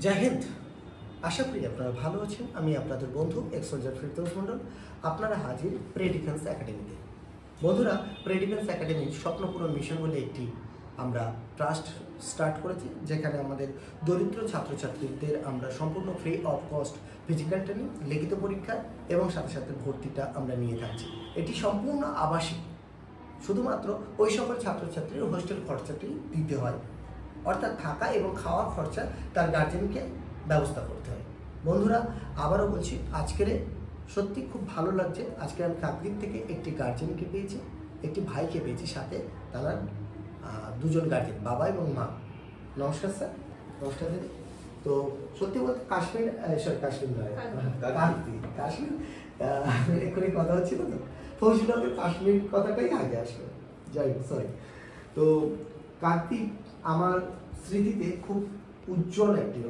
জয় হিন্দ। আশা করি আপনারা ভালো আছেন। আমি আপনাদের বন্ধু এক্স-সোলজার ফিরদৌস মণ্ডল, আপনারা হাজির প্রেডিফেন্স একাডেমিতে। বন্ধুরা, প্রেডিফেন্স একাডেমির স্বপ্নপূরণ মিশন বলে একটি আমরা ট্রাস্ট স্টার্ট করেছি, যেখানে আমাদের দরিদ্র ছাত্রছাত্রীদের আমরা সম্পূর্ণ free of cost physical training, লিখিত পরীক্ষা এবং সাথে সাথে ভর্তিটা আমরা নিয়ে থাকছি। এটি সম্পূর্ণ আবাসিক, শুধুমাত্র ওই সকল ছাত্রছাত্রীর হোস্টেল খরচাটি দিতে হয়, অর্থাৎ থাকা এবং খাওয়া খরচা তার গার্জেনকে ব্যবস্থা করতে হয়। বন্ধুরা, আবারও বলছি, আজকের সত্যি খুব ভালো লাগছে। আজকে আমি কাকদ্বীপ থেকে একটি গার্জেনকে পেয়েছি, একটি ভাইকে পেয়েছি, সাথে তারা দুজন গার্জেন, বাবা এবং মা। নমস্কার স্যার। নমস্কার দিদি। তো সত্যি বলতে কাশ্মীর নয়, কাশ্মীর এক্ষুনি কথা হচ্ছিল তো ফৌজিলকে কাশ্মীর কথাটাই আগে আসলো। যাই হোক, সরি। তো কাকদ্বীপ আমার স্মৃতিতে খুব উজ্জ্বল একটি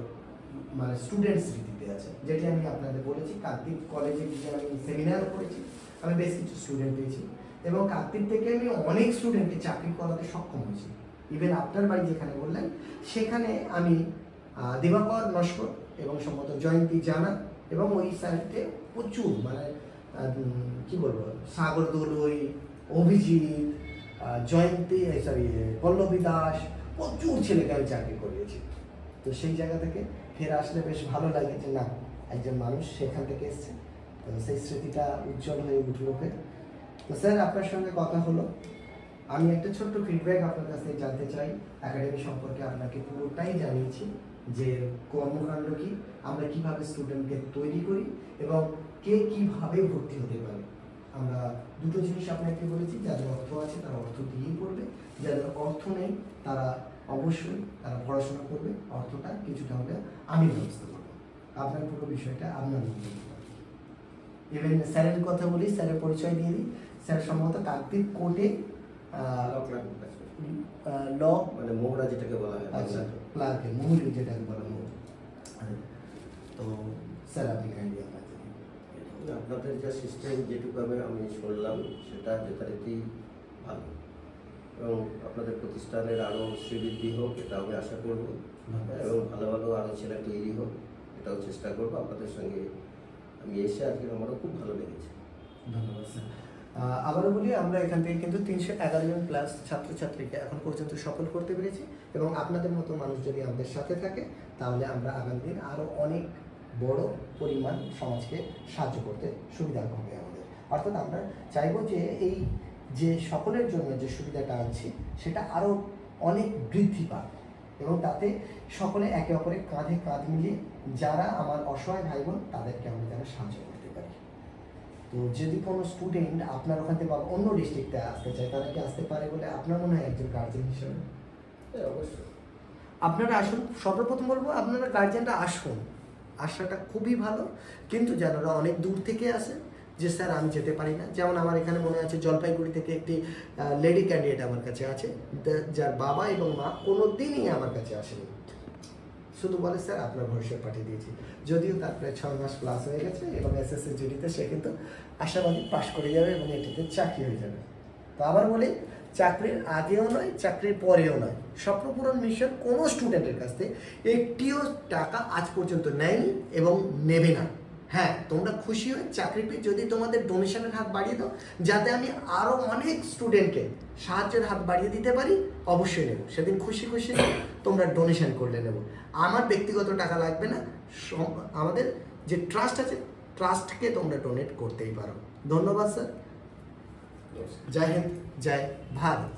মানে স্টুডেন্ট স্মৃতিতে আছে, যেটি আমি আপনাদের বলেছি। কাকদ্বীপ কলেজে গিয়ে আমি সেমিনার করেছি, আমি বেশ কিছু স্টুডেন্ট পেয়েছি এবং কাকদ্বীপ থেকে আমি অনেক স্টুডেন্টকে চাকরি করাতে সক্ষম হয়েছি। ইভেন আপনার বাড়ি যেখানে বললেন, সেখানে আমি দিবাকর নস্কর এবং সম্ভবত জয়ন্তী জানা এবং ওই সাইডে প্রচুর মানে কি বলবো, সাগর দোলই, অভিজিৎ, জয়ন্তী, পল্লবী দাস, প্রচুর ছেলেকে আমি চাকরি করিয়েছি। তো সেই জায়গা থেকে ফের আসলে বেশ ভালো লাগে যে না, একজন মানুষ সেখান থেকে এসছে। তো সেই স্মৃতিটা উজ্জ্বল হয়ে উঠলো ফের। তো স্যার, আপনার সঙ্গে কথা হলো, আমি একটা ছোট্ট ফিডব্যাক আপনার কাছ থেকে জানতে চাই। একাডেমি সম্পর্কে আপনাকে পুরোটাই জানিয়েছি, যে কর্মকাণ্ড কি, আমরা কিভাবে স্টুডেন্টকে তৈরি করি এবং কে কিভাবে ভর্তি হতে পারে। আমরা দুটো জিনিস আপনাকে বলেছি, যাদের অর্থ আছে তারা অর্থ দিয়েই পড়বে, যাদের অর্থ নেই তারা অবশ্যই তারা পড়াশোনা করবে, অর্থটা কিছুটা হবে আমি ব্যবস্থা করবো। আপনার পুরো বিষয়টা আপনার মধ্যে। ইভেন স্যারের কথা বলি, স্যারের পরিচয় দিয়ে দিই। স্যার সম্ভবত কাকদ্বীপ কোর্টে ল মানে মোহরা যেটাকে বলা হয়, আচ্ছা, ক্লার্কে মুহুরি যেটাকে বলা হয়। তো স্যার, আপনি কাইন্ডলি আপনাদের যা সিস্টেম যেটুকু আমি শুনলাম সেটা যথারীতি ভালো, এবং আপনাদের প্রতিষ্ঠানের আরও শ্রীবৃদ্ধি হোক, এটা আমি আশা করব, এবং ভালো ভালো আরও ছেলে তৈরি হোক, এটাও চেষ্টা করবো। আপনাদের সঙ্গে আমি এসে আজকে আমারও খুব ভালো লেগেছে। ধন্যবাদ স্যার। আবারও বলি, আমরা এখান থেকে কিন্তু 311 জন প্লাস ছাত্রছাত্রীকে এখন পর্যন্ত সফল করতে পেরেছি, এবং আপনাদের মতো মানুষ যদি আমাদের সাথে থাকে, তাহলে আমরা আগামী দিন আরও অনেক বড় পরিমাণ সমাজকে সাহায্য করতে সুবিধা হবে আমাদের। অর্থাৎ আমরা চাইবো যে এই যে সকলের জন্য যে সুবিধাটা আনছি, সেটা আরও অনেক বৃদ্ধি পাক, এবং তাতে সকলে একে অপরের কাঁধে কাঁধ মিলিয়ে যারা আমার অসহায় ভাই বোন, তাদেরকে আমরা যেন সাহায্য করতে পারি। তো যদি কোনো স্টুডেন্ট আপনার ওখান থেকে বা অন্য ডিস্ট্রিক্টে আসতে চায়, তারা কি আসতে পারে বলে আপনার মনে হয় একজন গার্জেন হিসেবে? অবশ্যই আপনারা আসুন। সর্বপ্রথম বলবো, আপনারা গার্জেনরা আসুন, আসাটা খুবই ভালো। কিন্তু যারা অনেক দূর থেকে আসে, যে স্যার আমি যেতে পারি না, যেমন আমার এখানে মনে আছে জলপাইগুড়ি থেকে একটি লেডি ক্যান্ডিডেট আমার কাছে আছে, যার বাবা এবং মা কোনো দিনই আমার কাছে আসেনি, শুধু বলে স্যার আপনার ভবিষ্যৎ পাঠিয়ে দিয়েছি। যদিও তার প্রায় 6 মাস প্লাস হয়ে গেছে এবং এসএসসি জিডিতে সে কিন্তু আশাবাদী পাশ করে যাবে এবং এটিতে চাকরি হয়ে যাবে। তো আবার বলি, চাকরির আগেও নয়, চাকরির পরেও নয়, স্বপ্নপূরণ মিশন কোনো স্টুডেন্টের কাছ থেকে একটিও টাকা আজ পর্যন্ত নেয়নি এবং নেবে না। হ্যাঁ, তোমরা খুশি হয়ে চাকরি পেয়ে যদি তোমাদের ডোনেশনের হাত বাড়িয়ে দাও, যাতে আমি আরও অনেক স্টুডেন্টকে সাহায্যের হাত বাড়িয়ে দিতে পারি, অবশ্যই নেব। সেদিন খুশি খুশি তোমরা ডোনেশন করলে নেব। আমার ব্যক্তিগত টাকা লাগবে না, আমাদের যে ট্রাস্ট আছে, ট্রাস্টকে তোমরা ডোনেট করতেই পারো। ধন্যবাদ স্যার। জয় হিন্দ, জয় ভারত।